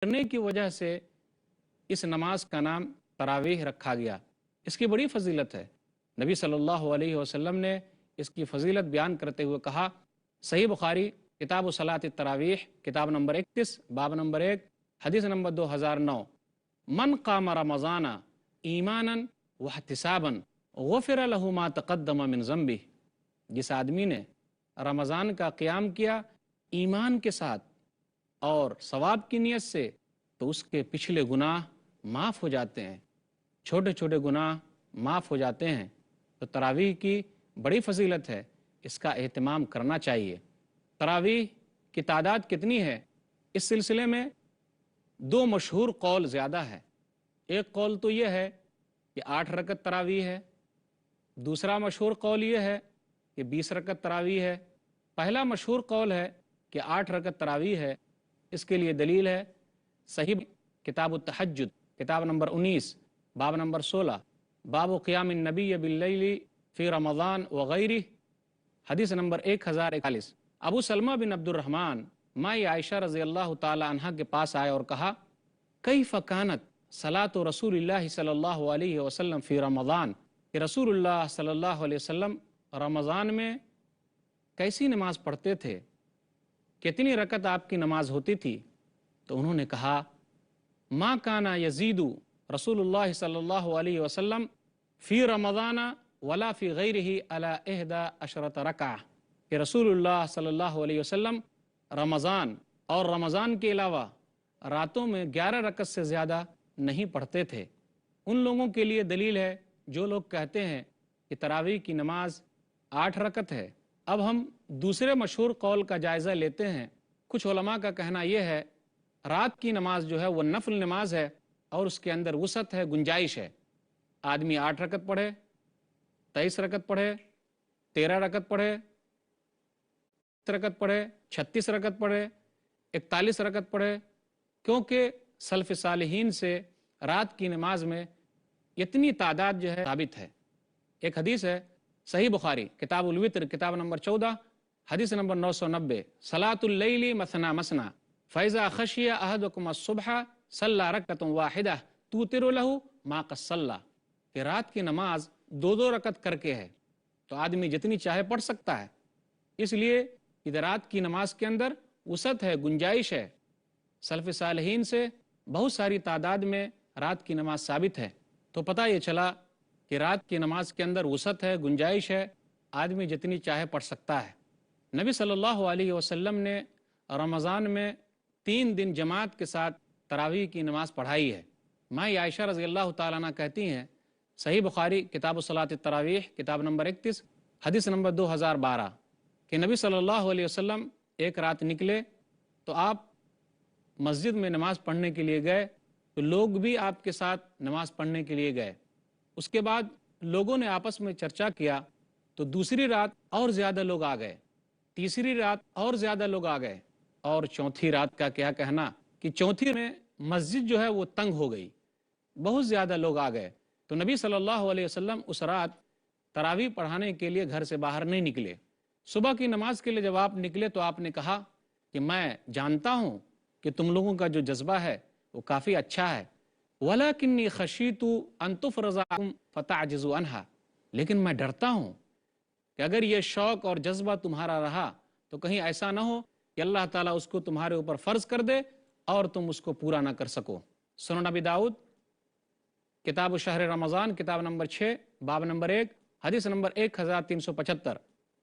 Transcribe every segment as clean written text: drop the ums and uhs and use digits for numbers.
کرنے کی وجہ سے اس نماز کا نام تراویح رکھا گیا۔ اس کی بڑی فضیلت ہے۔ نبی صلی اللہ علیہ وسلم نے اس کی فضیلت بیان کرتے ہوئے کہا، صحیح بخاری کتاب صلاۃ التراویح کتاب نمبر 31 باب نمبر 1 حدیث نمبر 2009، من قام رمضان ایمانا واحتسابا غفر له ما تقدم من ذنبہ، جس آدمی نے رمضان کا قیام کیا ایمان کے ساتھ اور ثواب کی نیت سے، تو اس کے پچھلے گناہ معاف ہو جاتے ہیں، چھوٹے چھوٹے گناہ معاف ہو جاتے ہیں۔ تو تراویح کی بڑی فضیلت ہے، اس کا اہتمام کرنا چاہیے۔ تراویح کی تعداد کتنی ہے؟ اس سلسلے میں دو مشہور قول زیادہ ہے۔ ایک قول تو یہ ہے کہ 8 رکعت تراویح ہے، دوسرا مشہور قول یہ ہے کہ 20 رکعت تراویح ہے۔ پہلا مشہور قول ہے کہ 8 رکعت تراویح ہے۔ اس کے لیے دلیل ہے صحیح کتاب التہجد کتاب نمبر 19 باب نمبر 16 باب قیام النبی باللیل فی رمضان وغیرہ، حدیث نمبر 1041۔ ابو سلمہ بن عبد الرحمن مائی عائشہ رضی اللہ تعالی عنہ کے پاس آئے اور کہا، کیف کانت صلاۃ رسول اللہ صلی اللہ علیہ وسلم فی رمضان، کہ رسول اللہ صلی اللہ علیہ وسلم رمضان میں کیسی نماز پڑھتے تھے، کتنی رکعت آپ کی نماز ہوتی تھی؟ تو انہوں نے کہا، ما کانا یزید رسول اللہ صلی اللہ علیہ وسلم فی رمضان ولا فی غیرہ علی 11 رکعہ، کہ رسول اللہ صلی اللہ علیہ وسلم رمضان اور رمضان کے علاوہ راتوں میں 11 رکعت سے زیادہ نہیں پڑھتے تھے۔ ان لوگوں کے لیے دلیل ہے جو لوگ کہتے ہیں کہ تراویح کی نماز 8 رکعت ہے۔ اب ہم دوسرے مشہور قول کا جائزہ لیتے ہیں۔ کچھ علماء کا کہنا یہ ہے، رات کی نماز جو ہے وہ نفل نماز ہے اور اس کے اندر وسعت ہے، گنجائش ہے۔ آدمی 8 رکعت پڑھے، 23 رکعت پڑھے، 13 رکعت پڑھے، 30 رکعت پڑھے، 36 رکعت پڑھے، 41 رکعت پڑھے، کیونکہ سلف صالحین سے رات کی نماز میں اتنی تعداد جو ہے ثابت ہے۔ ایک حدیث ہے صحیح بخاری کتاب الوتر کتاب نمبر 14 حدیث نمبر 990، صلاۃ اللیل مثنی مثنی فاذا خشی احدکم الصبح صلی رکعۃ واحدہ توتر لہ ما قد صلی، کہ رات کی نماز 2 رکعت کر کے ہے، تو آدمی جتنی چاہے پڑھ سکتا ہے۔ اس لیے کہ رات کی نماز کے اندر وسعت ہے، گنجائش ہے۔ سلف صالحین سے بہت ساری تعداد میں رات کی نماز ثابت ہے، تو پتہ یہ چلا کہ رات کی نماز کے اندر وسعت ہے، گنجائش ہے، آدمی جتنی چاہے پڑھ سکتا ہے۔ نبی صلی اللہ علیہ وسلم نے رمضان میں 3 دن جماعت کے ساتھ تراویح کی نماز پڑھائی ہے۔ مائی عائشہ رضی اللہ تعالیٰ عنہ کہتی ہیں، صحیح بخاری کتاب صلاۃ التراویح کتاب نمبر 31 حدیث نمبر 2012، کہ نبی صلی اللہ علیہ وسلم ایک رات نکلے تو آپ مسجد میں نماز پڑھنے کے لیے گئے، تو لوگ بھی آپ کے ساتھ نماز پڑھنے کے لیے گئے۔ اس کے بعد لوگوں نے آپس میں چرچا کیا، تو دوسری رات اور زیادہ لوگ آ گئے، تیسری رات اور زیادہ لوگ آ گئے، اور چوتھی رات کا کیا کہنا کہ چوتھی میں مسجد جو ہے وہ تنگ ہو گئی، بہت زیادہ لوگ آ گئے۔ تو نبی صلی اللہ علیہ وسلم اس رات تراویح پڑھانے کے لیے گھر سے باہر نہیں نکلے۔ صبح کی نماز کے لیے جب آپ نکلے تو آپ نے کہا کہ میں جانتا ہوں کہ تم لوگوں کا جو جذبہ ہے وہ کافی اچھا ہے، وَلَكِنِّي خَشِيتُ أَن تُفْرَزَ عَنْكُمْ فَتَعْجِزُوا عَنْهَا، لیکن میں ڈرتا ہوں کہ اگر یہ شوق اور جذبہ تمہارا رہا تو کہیں ایسا نہ ہو کہ اللہ تعالیٰ اس کو تمہارے اوپر فرض کر دے اور تم اس کو پورا نہ کر سکو۔ سنن ابی داؤد کتاب شہر رمضان کتاب نمبر 6 باب نمبر 1 حدیث نمبر 1375۔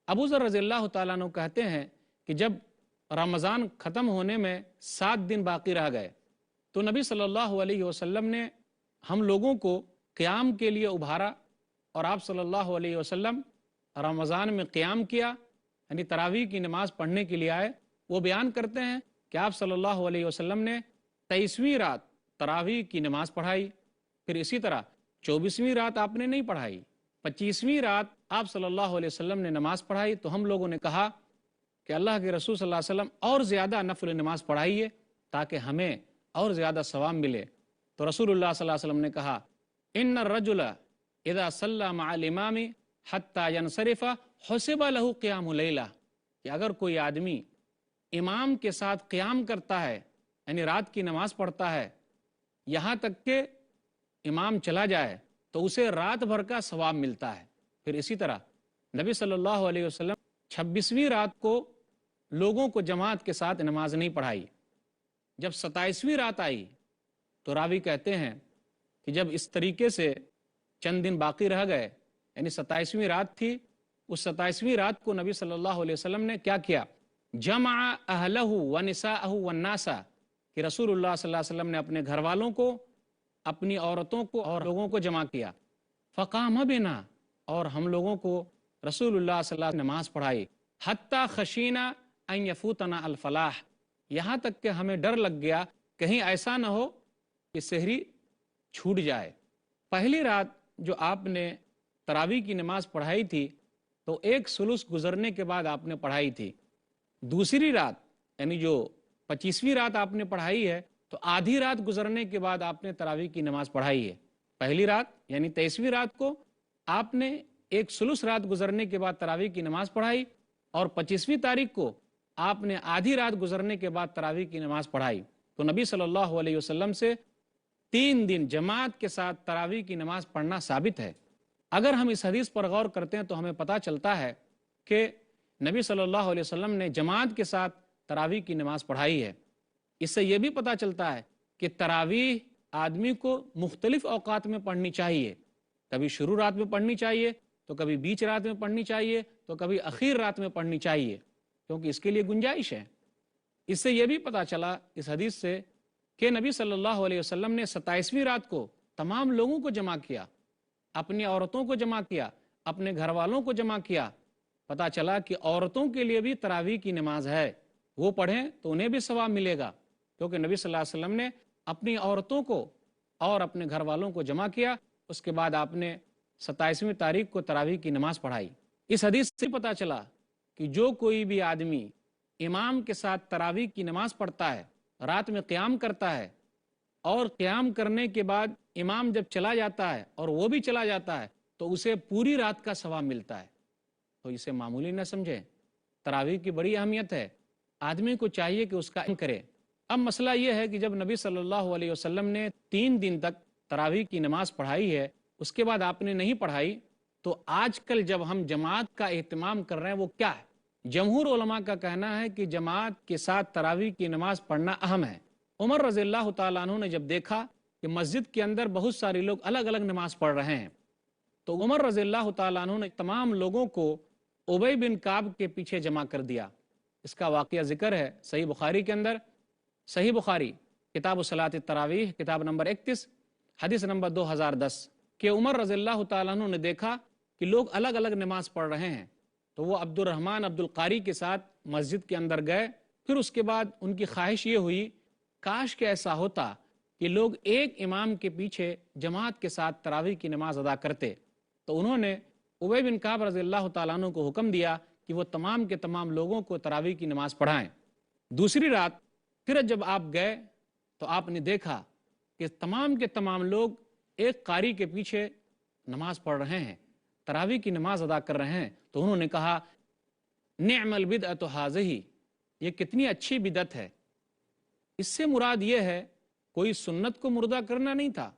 ابو ذر رضی اللہ تعالیٰ عنہ کہتے ہیں کہ جب رمضان ختم ہونے میں 7 دن باقی رہ گئے تو نبی صلی اللہ علیہ وسلم نے ہم لوگوں کو قیام کے لیے ابھارا، اور آپ صلی اللہ علیہ وسلم رمضان میں قیام کیا، یعنی تراویح کی نماز پڑھنے کے لیے آئے۔ وہ بیان کرتے ہیں کہ آپ صلی اللہ علیہ وسلم نے 23ویں رات تراویح کی نماز پڑھائی، پھر اسی طرح 24ویں رات آپ نے نہیں پڑھائی، 25ویں رات آپ صلی اللہ علیہ وسلم نے نماز پڑھائی۔ تو ہم لوگوں نے کہا کہ اللہ کے رسول صلی اللہ علیہ وسلم اور زیادہ نفل نماز پڑھائیے تاکہ ہمیں اور زیادہ ثواب ملے۔ تو رسول اللہ صلی اللہ علیہ وسلم نے کہا، ان الرجل اذا صلی مع الامام حتی ینصرف حسب له قیام لیلہ، کہ اگر کوئی آدمی امام کے ساتھ قیام کرتا ہے یعنی رات کی نماز پڑھتا ہے یہاں تک کہ امام چلا جائے تو اسے رات بھر کا ثواب ملتا ہے۔ پھر اسی طرح نبی صلی اللہ علیہ وسلم 26ویں رات کو لوگوں کو جماعت کے ساتھ نماز نہیں پڑھائی۔ جب 27ویں رات آئی تو راوی کہتے ہیں کہ جب اس طریقے سے چند دن باقی رہ گئے، یعنی 27ویں رات تھی، اس 27ویں رات کو نبی صلی اللہ علیہ وسلم نے کیا کیا؟ جمع اہلہ ونساءہ والناس، کہ رسول اللہ صلی اللہ علیہ وسلم نے اپنے گھر والوں کو، اپنی عورتوں کو اور لوگوں کو جمع کیا۔ فقام بنا، اور ہم لوگوں کو رسول اللہ صلی اللہ علیہ وسلم نے نماز پڑھائی، حتی خشینا ان یفوتنا الفلاح، یہاں تک کہ ہمیں ڈر لگ گیا کہیں ایسا نہ ہو کہ سحری چھوٹ جائے۔ پہلی رات جو آپ نے تراویح کی نماز پڑھائی تھی تو 1 ثلث گزرنے کے بعد آپ نے پڑھائی تھی۔ دوسری رات یعنی جو 25ویں رات آپ نے پڑھائی ہے تو آدھی رات گزرنے کے بعد آپ نے تراویح کی نماز پڑھائی ہے۔ پہلی رات یعنی 23ویں رات کو آپ نے 1 ثلث رات گزرنے کے بعد تراویح کی نماز پڑھائی، اور 25ویں تاریخ کو آپ نے آدھی رات گزرنے کے بعد تراویح کی نماز پڑھائی۔ تو نبی صلی اللہ علیہ وسلم سے 3 دن جماعت کے ساتھ تراویح کی نماز پڑھنا ثابت ہے۔ اگر ہم اس حدیث پر غور کرتے ہیں تو ہمیں پتہ چلتا ہے کہ نبی صلی اللہ علیہ وسلم نے جماعت کے ساتھ تراویح کی نماز پڑھائی ہے۔ اس سے یہ بھی پتہ چلتا ہے کہ تراویح آدمی کو مختلف اوقات میں پڑھنی چاہیے، کبھی شروع رات میں پڑھنی چاہیے، تو کبھی بیچ رات میں پڑھنی چاہیے، تو کبھی اخیر رات میں پڑھنی چاہیے، کیونکہ اس کے لیے گنجائش ہے۔ اس سے یہ بھی پتہ چلا اس حدیث سے کہ نبی صلی اللہ علیہ وسلم نے 27ویں رات کو تمام لوگوں کو جمع کیا، اپنی عورتوں کو جمع کیا، اپنے گھر والوں کو جمع کیا۔ پتہ چلا کہ عورتوں کے لیے بھی تراویح کی نماز ہے، وہ پڑھیں تو انہیں بھی ثواب ملے گا، کیونکہ نبی صلی اللہ علیہ وسلم نے اپنی عورتوں کو اور اپنے گھر والوں کو جمع کیا، اس کے بعد آپ نے 27ویں تاریخ کو تراویح کی نماز پڑھائی۔ اس حدیث سے پتہ چلا کہ جو کوئی بھی آدمی امام کے ساتھ تراویح کی نماز پڑھتا ہے، رات میں قیام کرتا ہے، اور قیام کرنے کے بعد امام جب چلا جاتا ہے اور وہ بھی چلا جاتا ہے تو اسے پوری رات کا ثواب ملتا ہے۔ تو اسے معمولی نہ سمجھیں، تراویح کی بڑی اہمیت ہے، آدمی کو چاہیے کہ اس کا علم کرے۔ اب مسئلہ یہ ہے کہ جب نبی صلی اللہ علیہ وسلم نے 3 دن تک تراویح کی نماز پڑھائی ہے، اس کے بعد آپ نے نہیں پڑھائی، تو آج کل جب ہم جماعت کا اہتمام کر رہے ہیں وہ کیا ہے؟ جمہور علماء کا کہنا ہے کہ جماعت کے ساتھ تراویح کی نماز پڑھنا اہم ہے۔ عمر رضی اللہ تعالیٰ عنہ نے جب دیکھا کہ مسجد کے اندر بہت سارے لوگ الگ الگ نماز پڑھ رہے ہیں، تو عمر رضی اللہ تعالیٰ عنہ نے تمام لوگوں کو ابی بن کعب کے پیچھے جمع کر دیا۔ اس کا واقعہ ذکر ہے صحیح بخاری کے اندر، صحیح بخاری کتاب صلاۃ التراویح کتاب نمبر 31 حدیث نمبر 2010، کہ عمر رضی اللہ تعالیٰ عنہ نے دیکھا کہ لوگ الگ الگ نماز پڑھ رہے ہیں، تو وہ عبد الرحمن عبد القاری کے ساتھ مسجد کے اندر گئے۔ پھر اس کے بعد ان کی خواہش یہ ہوئی کاش کہ ایسا ہوتا کہ لوگ ایک امام کے پیچھے جماعت کے ساتھ تراویح کی نماز ادا کرتے، تو انہوں نے ابی بن کعب رضی اللہ تعالیٰ عنہ کو حکم دیا کہ وہ تمام کے تمام لوگوں کو تراویح کی نماز پڑھائیں۔ دوسری رات پھر جب آپ گئے تو آپ نے دیکھا کہ تمام کے تمام لوگ ایک قاری کے پیچھے نماز پڑھ رہے ہیں، تراویح کی نماز ادا کر رہے ہیں، تو انہوں نے کہا نعم البدعۃ ھذہ، یہ کتنی اچھی بدعت ہے۔ اس سے مراد یہ ہے کوئی سنت کو مردہ کرنا نہیں تھا،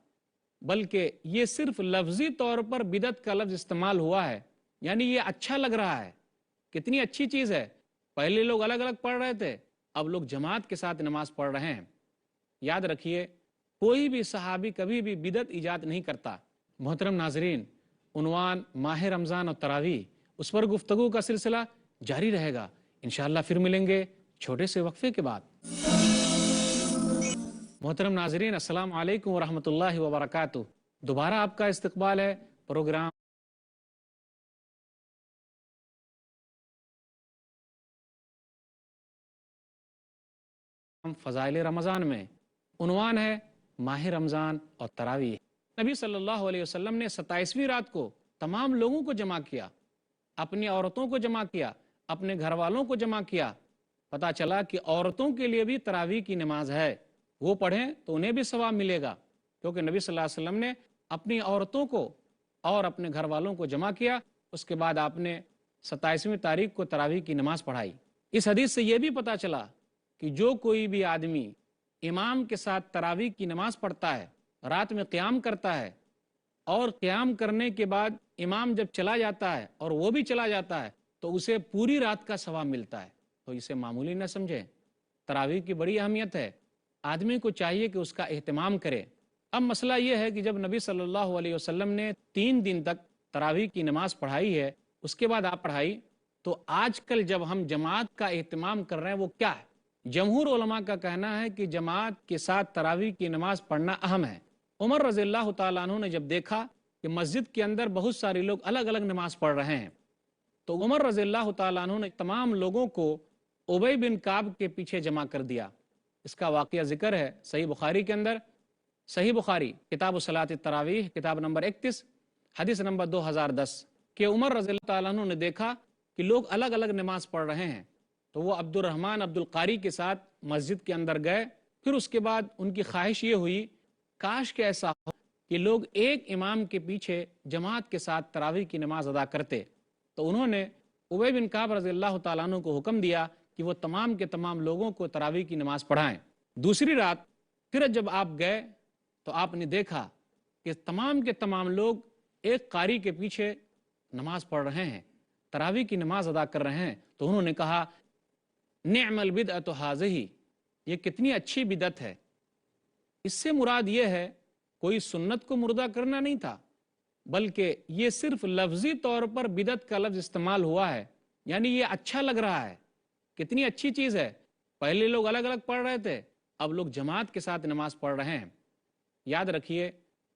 بلکہ یہ صرف لفظی طور پر بدعت کا لفظ استعمال ہوا ہے، یعنی یہ اچھا لگ رہا ہے، کتنی اچھی چیز ہے۔ پہلے لوگ الگ الگ پڑھ رہے تھے، اب لوگ جماعت کے ساتھ نماز پڑھ رہے ہیں۔ یاد رکھیے کوئی بھی صحابی کبھی بھی بدعت ایجاد نہیں کرتا۔ محترم ناظرین، عنوان ماہ رمضان اور تراویح، اس پر گفتگو کا سلسلہ جاری رہے گا، انشاءاللہ پھر ملیں گے چھوٹے سے وقفے کے بعد۔ محترم ناظرین، السلام علیکم ورحمۃ اللہ وبرکاتہ۔ دوبارہ آپ کا استقبال ہے پروگرام فضائل رمضان میں۔ عنوان ہے ماہ رمضان اور تراویح۔ نبی صلی اللہ علیہ وسلم نے 27ویں رات کو تمام لوگوں کو جمع کیا، اپنی عورتوں کو جمع کیا، اپنے گھر والوں کو جمع کیا۔ پتہ چلا کہ عورتوں کے لیے بھی تراویح کی نماز ہے، وہ پڑھیں تو انہیں بھی ثواب ملے گا، کیونکہ نبی صلی اللہ علیہ وسلم نے اپنی عورتوں کو اور اپنے گھر والوں کو جمع کیا، اس کے بعد آپ نے 27ویں تاریخ کو تراویح کی نماز پڑھائی۔ اس حدیث سے یہ بھی پتہ چلا کہ جو کوئی بھی آدمی امام کے ساتھ تراویح کی نماز پڑھتا ہے، رات میں قیام کرتا ہے، اور قیام کرنے کے بعد امام جب چلا جاتا ہے اور وہ بھی چلا جاتا ہے تو اسے پوری رات کا ثواب ملتا ہے، تو اسے معمولی نہ سمجھیں۔ تراویح کی بڑی اہمیت ہے، آدمی کو چاہیے کہ اس کا اہتمام کرے۔ اب مسئلہ یہ ہے کہ جب نبی صلی اللہ علیہ وسلم نے 3 دن تک تراویح کی نماز پڑھائی ہے، اس کے بعد آپ پڑھائی، تو آج کل جب ہم جماعت کا اہتمام کر رہے ہیں وہ کیا ہے؟ جمہور علماء کا کہنا ہے کہ جماعت کے ساتھ تراویح کی نماز پڑھنا اہم ہے۔ عمر رضی اللہ تعالیٰ عنہ نے جب دیکھا کہ مسجد کے اندر بہت سارے لوگ الگ الگ نماز پڑھ رہے ہیں، تو عمر رضی اللہ تعالیٰ عنہ نے تمام لوگوں کو ابی بن کعب کے پیچھے جمع کر دیا۔ اس کا واقعہ ذکر ہے صحیح بخاری کے اندر، صحیح بخاری کتاب صلاۃ التراویح کتاب نمبر 31 حدیث نمبر 2010، کہ عمر رضی اللہ تعالیٰ عنہ نے دیکھا کہ لوگ الگ الگ نماز پڑھ رہے ہیں، تو وہ عبد الرحمن عبد القاری کے ساتھ مسجد کے اندر گئے۔ پھر اس کے بعد ان کی خواہش یہ ہوئی کاش کہ ایسا ہو کہ لوگ ایک امام کے پیچھے جماعت کے ساتھ تراویح کی نماز ادا کرتے، تو انہوں نے ابی بن کعب رضی اللہ تعالیٰ عنہ کو حکم دیا کہ وہ تمام کے تمام لوگوں کو تراویح کی نماز پڑھائیں۔ دوسری رات پھر جب آپ گئے تو آپ نے دیکھا کہ تمام کے تمام لوگ ایک قاری کے پیچھے نماز پڑھ رہے ہیں، تراویح کی نماز ادا کر رہے ہیں، تو انہوں نے کہا نعم البدعۃ ھذہ، یہ کتنی اچھی بدعت ہے۔ اس سے مراد یہ ہے کوئی سنت کو مردہ کرنا نہیں تھا، بلکہ یہ صرف لفظی طور پر بدعت کا لفظ استعمال ہوا ہے، یعنی یہ اچھا لگ رہا ہے، کتنی اچھی چیز ہے۔ پہلے لوگ الگ الگ پڑھ رہے تھے، اب لوگ جماعت کے ساتھ نماز پڑھ رہے ہیں۔ یاد رکھیے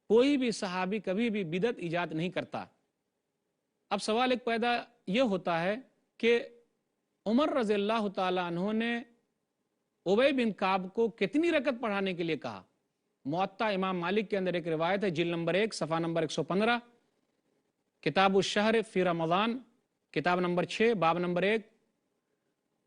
کوئی بھی صحابی کبھی بھی بدعت ایجاد نہیں کرتا۔ اب سوال ایک پیدا یہ ہوتا ہے کہ عمر رضی اللہ تعالیٰ عنہ نے ابی بن کعب کو کتنی رکعت پڑھانے کے لیے کہا؟ موطا امام مالک کے اندر ایک روایت ہے، جلد نمبر 1 صفحہ نمبر 115، کتاب الشہر فی رمضان کتاب نمبر 6 باب نمبر 1،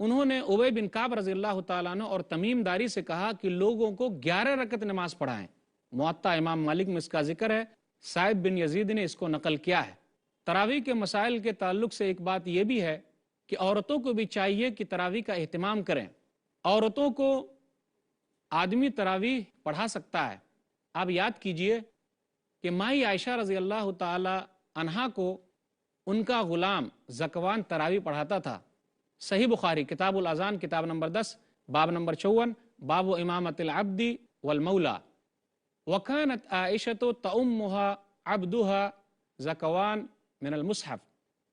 انہوں نے ابی بن کعب رضی اللہ تعالیٰ عنہ اور تمیم داری سے کہا کہ لوگوں کو 11 رکعت نماز پڑھائیں۔ موطا امام مالک میں اس کا ذکر ہے، سائب بن یزید نے اس کو نقل کیا ہے۔ تراویح کے مسائل کے تعلق سے ایک بات یہ بھی ہے کہ عورتوں کو بھی چاہیے کہ تراویح کا اہتمام کریں۔ عورتوں کو آدمی تراویح پڑھا سکتا ہے۔ آپ یاد کیجئے کہ مائی عائشہ رضی اللہ تعالی عنہا کو ان کا غلام زکوان تراویح پڑھاتا تھا۔ صحیح بخاری کتاب الاذان کتاب نمبر 10 باب نمبر 54 باب امامت العبد والمولا، وکانت عائشۃ تؤمها عبدها زکوان من المصحف،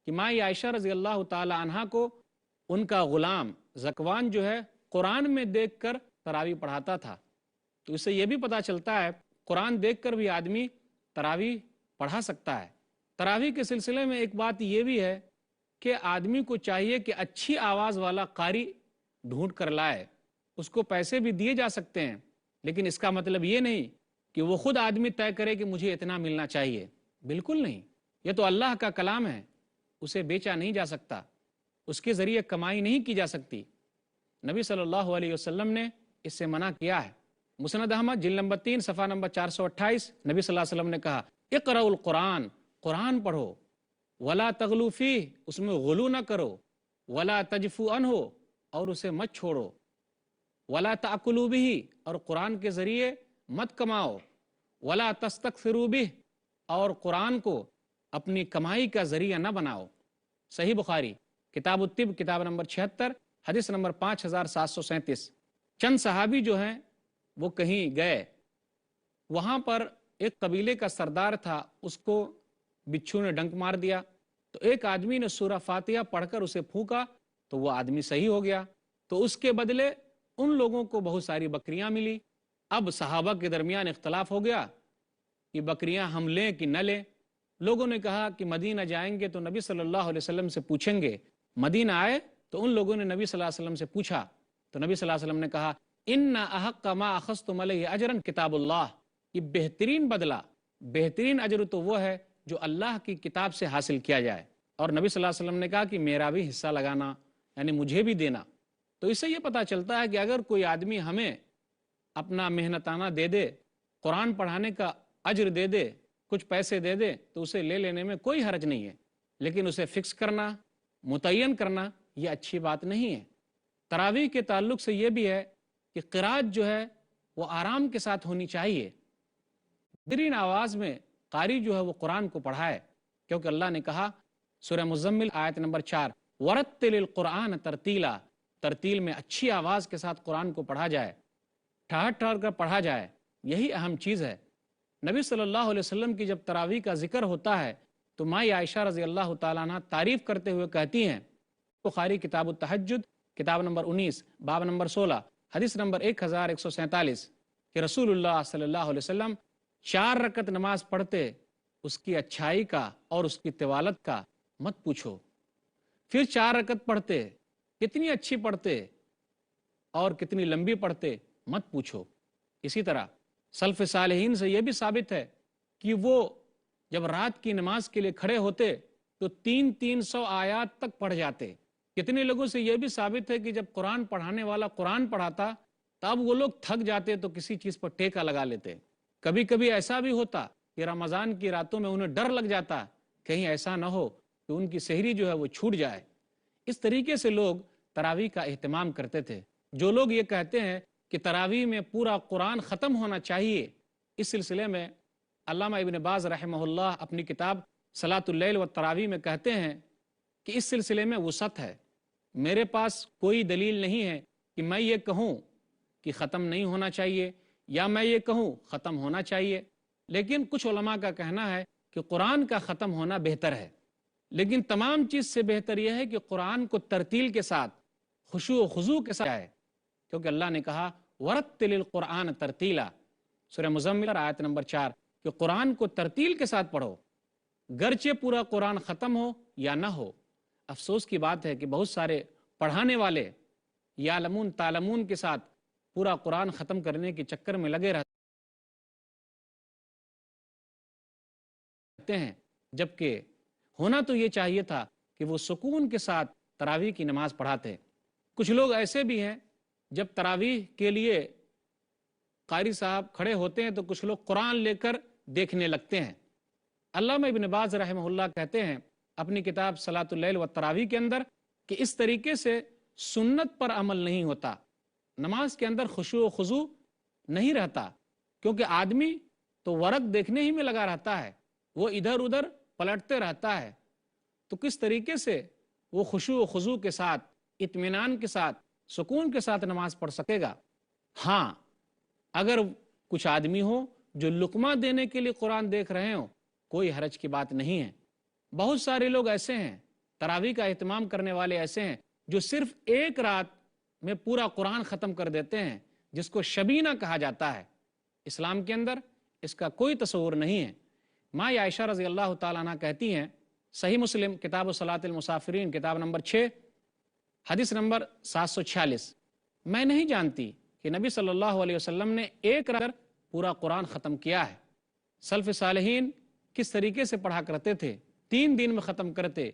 کہ مائی عائشہ رضی اللہ تعالی عنہا کو ان کا غلام زکوان جو ہے قرآن میں دیکھ کر تراویح پڑھاتا تھا۔ تو اس سے یہ بھی پتہ چلتا ہے قرآن دیکھ کر بھی آدمی تراویح پڑھا سکتا ہے۔ تراویح کے سلسلے میں ایک بات یہ بھی ہے کہ آدمی کو چاہیے کہ اچھی آواز والا قاری ڈھونڈ کر لائے۔ اس کو پیسے بھی دیے جا سکتے ہیں، لیکن اس کا مطلب یہ نہیں کہ وہ خود آدمی طے کرے کہ مجھے اتنا ملنا چاہیے، بالکل نہیں۔ یہ تو اللہ کا کلام ہے، اسے بیچا نہیں جا سکتا، اس کے ذریعے کمائی نہیں کی جا سکتی۔ نبی صلی اللہ علیہ وسلم نے اس سے منع کیا ہے۔ مسند احمد جلد نمبر 3 صفحہ نمبر 428، نبی صلی اللہ علیہ وسلم نے کہا اقرأوا القرآن، قرآن پڑھو، ولا تغلوا فیہ، اس میں غلو نہ کرو، ولا تجفوا عنہ، اور اسے مت چھوڑو، ولا تأکلوا بہ، اور قرآن کے ذریعے مت کماؤ، ولا تستکثروا بہ، اور قرآن کو اپنی کمائی کا ذریعہ نہ بناؤ۔ صحیح بخاری کتاب الطب کتاب نمبر 76 حدیث نمبر 5737۔ چند صحابی جو ہیں وہ کہیں گئے، وہاں پر ایک قبیلے کا سردار تھا، اس کو بچھو نے ڈنک مار دیا، تو ایک آدمی نے سورہ فاتحہ پڑھ کر اسے پھونکا تو وہ آدمی صحیح ہو گیا، تو اس کے بدلے ان لوگوں کو بہت ساری بکریاں ملی۔ اب صحابہ کے درمیان اختلاف ہو گیا کہ بکریاں ہم لیں کہ نہ لیں۔ لوگوں نے کہا کہ مدینہ جائیں گے تو نبی صلی اللہ علیہ وسلم سے پوچھیں گے۔ مدینہ آئے تو ان لوگوں نے نبی صلی اللہ علیہ وسلم سے پوچھا، تو نبی صلی اللہ علیہ وسلم نے کہا ان احق ما اخذتم علیہ اجرا کتاب اللہ، یہ بہترین بدلہ، بہترین اجر تو وہ ہے جو اللہ کی کتاب سے حاصل کیا جائے۔ اور نبی صلی اللہ علیہ وسلم نے کہا کہ میرا بھی حصہ لگانا، یعنی مجھے بھی دینا۔ تو اس سے یہ پتہ چلتا ہے کہ اگر کوئی آدمی ہمیں اپنا محنتانہ دے دے، قرآن پڑھانے کا اجر دے دے، کچھ پیسے دے دے، تو اسے لے لینے میں کوئی حرج نہیں ہے، لیکن اسے فکس کرنا، متعین کرنا، یہ اچھی بات نہیں ہے۔ تراویح کے تعلق سے یہ بھی ہے کہ قرات جو ہے وہ آرام کے ساتھ ہونی چاہیے، بہترین آواز میں قاری جو ہے وہ قرآن کو پڑھائے، کیونکہ اللہ نے کہا سورہ مزمل آیت نمبر 4 ورتل القرآن ترتیلا، ترتیل میں اچھی آواز کے ساتھ قرآن کو پڑھا جائے، ٹھہر ٹھہر کر پڑھا جائے، یہی اہم چیز ہے۔ نبی صلی اللہ علیہ وسلم کی جب تراویح کا ذکر ہوتا ہے تو مائی عائشہ رضی اللہ تعالیٰ عنہ تعریف کرتے ہوئے کہتی ہیں، بخاری کتاب التہجد کتاب نمبر 19 باب نمبر 16 حدیث نمبر 1147 کہ رسول اللہ صلی اللہ علیہ وسلم 4 رکعت نماز پڑھتے، اس کی اچھائی کا اور اس کی طوالت کا مت پوچھو، پھر 4 رکعت پڑھتے، کتنی اچھی پڑھتے اور کتنی لمبی پڑھتے مت پوچھو۔ اسی طرح سلف صالحین سے یہ بھی ثابت ہے کہ وہ جب رات کی نماز کے لیے کھڑے ہوتے تو 300 آیات تک پڑھ جاتے۔ کتنے لوگوں سے یہ بھی ثابت ہے کہ جب قرآن پڑھانے والا قرآن پڑھاتا تب وہ لوگ تھک جاتے تو کسی چیز پر ٹیکا لگا لیتے۔ کبھی کبھی ایسا بھی ہوتا کہ رمضان کی راتوں میں انہیں ڈر لگ جاتا کہیں ایسا نہ ہو کہ ان کی سحری جو ہے وہ چھوٹ جائے۔ اس طریقے سے لوگ تراویح کا اہتمام کرتے تھے۔ جو لوگ یہ کہتے ہیں کہ تراویح میں پورا قرآن ختم ہونا چاہیے، اس سلسلے میں علامہ ابن باز رحمہ اللہ اپنی کتاب صلاۃ اللیل والتراویح میں کہتے ہیں کہ اس سلسلے میں وسعت ہے، میرے پاس کوئی دلیل نہیں ہے کہ میں یہ کہوں کہ ختم نہیں ہونا چاہیے یا میں یہ کہوں ختم ہونا چاہیے، لیکن کچھ علماء کا کہنا ہے کہ قرآن کا ختم ہونا بہتر ہے، لیکن تمام چیز سے بہتر یہ ہے کہ قرآن کو ترتیل کے ساتھ خشوع و خضوع کے ساتھ آئے، کیونکہ اللہ نے کہا ورتل القرآن ترتیلا، سورہ مزمل آیت نمبر 4 کہ قرآن کو ترتیل کے ساتھ پڑھو، گرچہ پورا قرآن ختم ہو یا نہ ہو۔ افسوس کی بات ہے کہ بہت سارے پڑھانے والے یعلمون تعلمون کے ساتھ پورا قرآن ختم کرنے کے چکر میں لگے رہتے ہیں، جبکہ ہونا تو یہ چاہیے تھا کہ وہ سکون کے ساتھ تراویح کی نماز پڑھاتے۔ کچھ لوگ ایسے بھی ہیں جب تراویح کے لیے قاری صاحب کھڑے ہوتے ہیں تو کچھ لوگ قرآن لے کر دیکھنے لگتے ہیں۔ علامہ ابن باز رحمہ اللہ کہتے ہیں اپنی کتاب صلاۃ اللیل والتراویح کے اندر کہ اس طریقے سے سنت پر عمل نہیں ہوتا، نماز کے اندر خشوع و خضوع نہیں رہتا، کیونکہ آدمی تو ورق دیکھنے ہی میں لگا رہتا ہے، وہ ادھر ادھر پلٹتے رہتا ہے، تو کس طریقے سے وہ خشوع و خضوع کے ساتھ اطمینان کے ساتھ سکون کے ساتھ نماز پڑھ سکے گا؟ ہاں، اگر کچھ آدمی ہو جو لقمہ دینے کے لیے قرآن دیکھ رہے ہوں، کوئی حرج کی بات نہیں ہے۔ بہت سارے لوگ ایسے ہیں، تراویح کا اہتمام کرنے والے ایسے ہیں جو صرف ایک رات میں پورا قرآن ختم کر دیتے ہیں، جس کو شبینہ کہا جاتا ہے۔ اسلام کے اندر اس کا کوئی تصور نہیں ہے۔ ماں عائشہ رضی اللہ تعالیٰ عنہ کہتی ہیں، صحیح مسلم کتاب صلاۃ المسافرین کتاب نمبر 6 حدیث نمبر 746، میں نہیں جانتی کہ نبی صلی اللہ علیہ وسلم نے ایک رات پورا قرآن ختم کیا ہے۔ سلف صالحین کس طریقے سے پڑھا کرتے تھے، 3 دن میں ختم کرتے،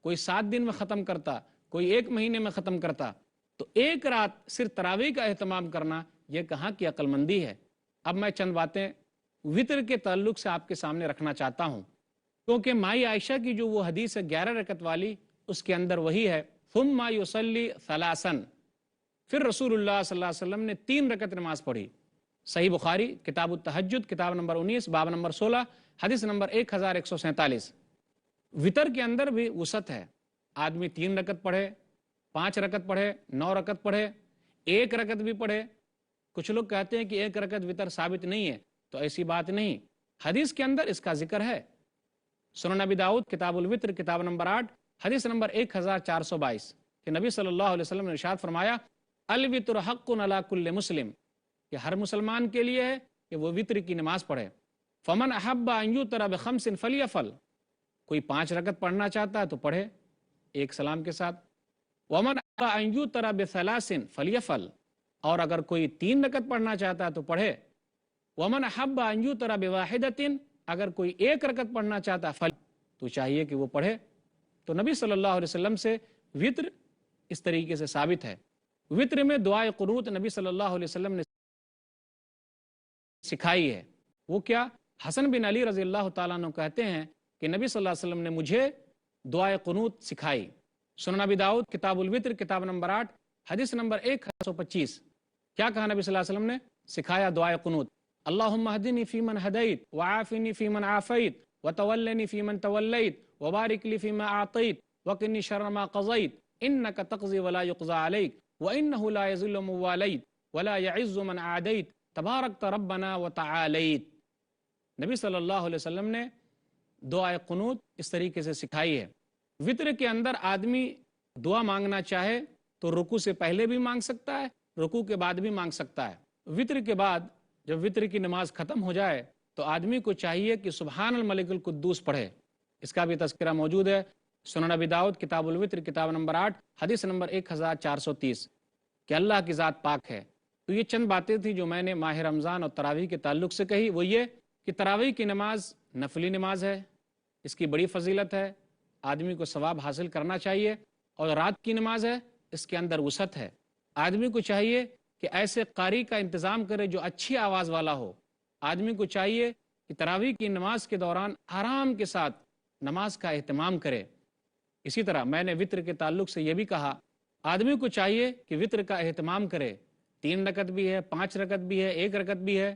کوئی 7 دن میں ختم کرتا، کوئی 1 مہینے میں ختم کرتا، تو ایک رات صرف تراویح کا اہتمام کرنا یہ کہاں کی عقل مندی ہے۔ اب میں چند باتیں وطر کے تعلق سے آپ کے سامنے رکھنا چاہتا ہوں، کیونکہ مائی عائشہ کی جو وہ حدیث ہے 11 رکعت والی، اس کے اندر وہی ہے ثم یصلی ثلاثا، پھر رسول اللہ صلی اللہ علیہ وسلم نے 3 رکعت نماز پڑھی۔ صحیح بخاری کتاب التہجد کتاب نمبر 19 باب نمبر 16 حدیث نمبر 1147۔ وطر کے اندر بھی وسعت ہے، آدمی 3 رکعت پڑھے، 5 رکعت پڑھے، 9 رکعت پڑھے، 1 رکعت بھی پڑھے۔ کچھ لوگ کہتے ہیں کہ 1 رکعت وطر ثابت نہیں ہے، تو ایسی بات نہیں، حدیث کے اندر اس کا ذکر ہے۔ سنن ابی داؤد کتاب الوطر کتاب نمبر 8 حدیث نمبر 1422 کہ نبی صلی اللہ علیہ وسلم نے ارشاد فرمایا الوطر حق علی کل مسلم، کہ ہر مسلمان کے لیے ہے کہ وہ وطر کی نماز پڑھے۔ فمن احب ان یوتر بخمس فلیفعل، کوئی 5 رکعت پڑھنا چاہتا ہے تو پڑھے ایک سلام کے ساتھ۔ ومن احب ان یوتر بثلاث فلیفعل، اور اگر کوئی 3 رکعت پڑھنا چاہتا ہے تو پڑھے۔ ومن احب ان یوتر بواحدۃ، اگر کوئی 1 رکعت پڑھنا چاہتا ہے تو چاہیے کہ وہ پڑھے۔ تو نبی صلی اللہ علیہ وسلم سے وطر اس طریقے سے ثابت ہے۔ وطر میں دعائے قنوت نبی صلی اللہ علیہ وسلم نے سکھائی ہے، وہ کیا؟ حسن بن علی رضی اللہ تعالیٰ عنہ کہتے ہیں کہ نبی صلی اللہ علیہ وسلم نے مجھے دعائے قنوت سکھائی۔ سنن ابی داؤد کتاب الوطر کتاب نمبر 8 حدیث نمبر 1125، کیا کہا نبی صلی اللہ علیہ وسلم نے؟ سکھایا دعائے قنوت، اللہم اہدنی فیمن ہدیت وعافنی فیمن عافیت وتولنی فیمن تولیت وبارک لی فیما اعطیت وقنی شر ما قضیت انک تقضی ولا یقضی علیک وانہ لا یذل من والیت ولا یعز من عادیت تبارکت ربنا وتعالیت۔ نبی صلی اللہ علیہ وسلم نے دعائے قنوت اس طریقے سے سکھائی ہے۔ وطر کے اندر آدمی دعا مانگنا چاہے تو رکوع سے پہلے بھی مانگ سکتا ہے، رکوع کے بعد بھی مانگ سکتا ہے۔ وطر کے بعد جب وطر کی نماز ختم ہو جائے تو آدمی کو چاہیے کہ سبحان الملک القدوس پڑھے۔ اس کا بھی تذکرہ موجود ہے سنن ابی داؤد کتاب الوطر کتاب نمبر 8 حدیث نمبر 1430 کہ اللہ کی ذات پاک ہے۔ تو یہ چند باتیں تھیں جو میں نے ماہ رمضان اور تراویح کے تعلق سے کہی۔ وہ یہ کہ تراویح کی نماز نفلی نماز ہے، اس کی بڑی فضیلت ہے، آدمی کو ثواب حاصل کرنا چاہیے۔ اور رات کی نماز ہے، اس کے اندر وسعت ہے، آدمی کو چاہیے کہ ایسے قاری کا انتظام کرے جو اچھی آواز والا ہو۔ آدمی کو چاہیے کہ تراویح کی نماز کے دوران آرام کے ساتھ نماز کا اہتمام کرے۔ اسی طرح میں نے وطر کے تعلق سے یہ بھی کہا، آدمی کو چاہیے کہ وطر کا اہتمام کرے۔ 3 رکعت بھی ہے، 5 رکعت بھی ہے، 1 رکعت بھی ہے۔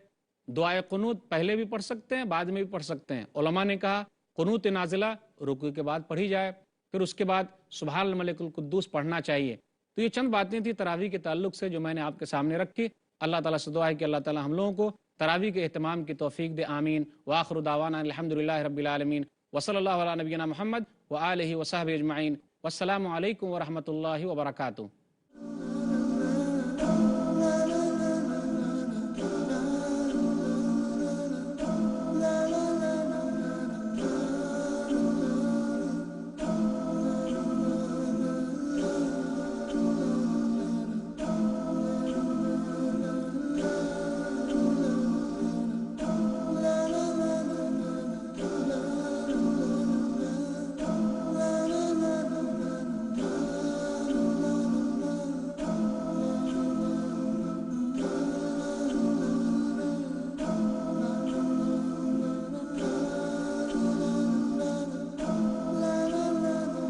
دعائے قنوت پہلے بھی پڑھ سکتے ہیں، بعد میں بھی پڑھ سکتے ہیں۔ علماء نے کہا قنوت نازلہ رکوع کے بعد پڑھی جائے، پھر اس کے بعد سبحان الملک القدوس پڑھنا چاہیے۔ تو یہ چند باتیں تھیں تراویح کے تعلق سے جو میں نے آپ کے سامنے رکھی۔ اللہ تعالیٰ سے دعا ہے کہ اللہ تعالیٰ ہم لوگوں کو تراویح کے اہتمام کی توفیق دے، آمین۔ وآخر دعوانا الحمدللہ رب العالمین وصلی اللہ علی نبینا محمد وآلہ وصحبہ اجمعین، والسلام علیکم ورحمۃ اللہ وبرکاتہ۔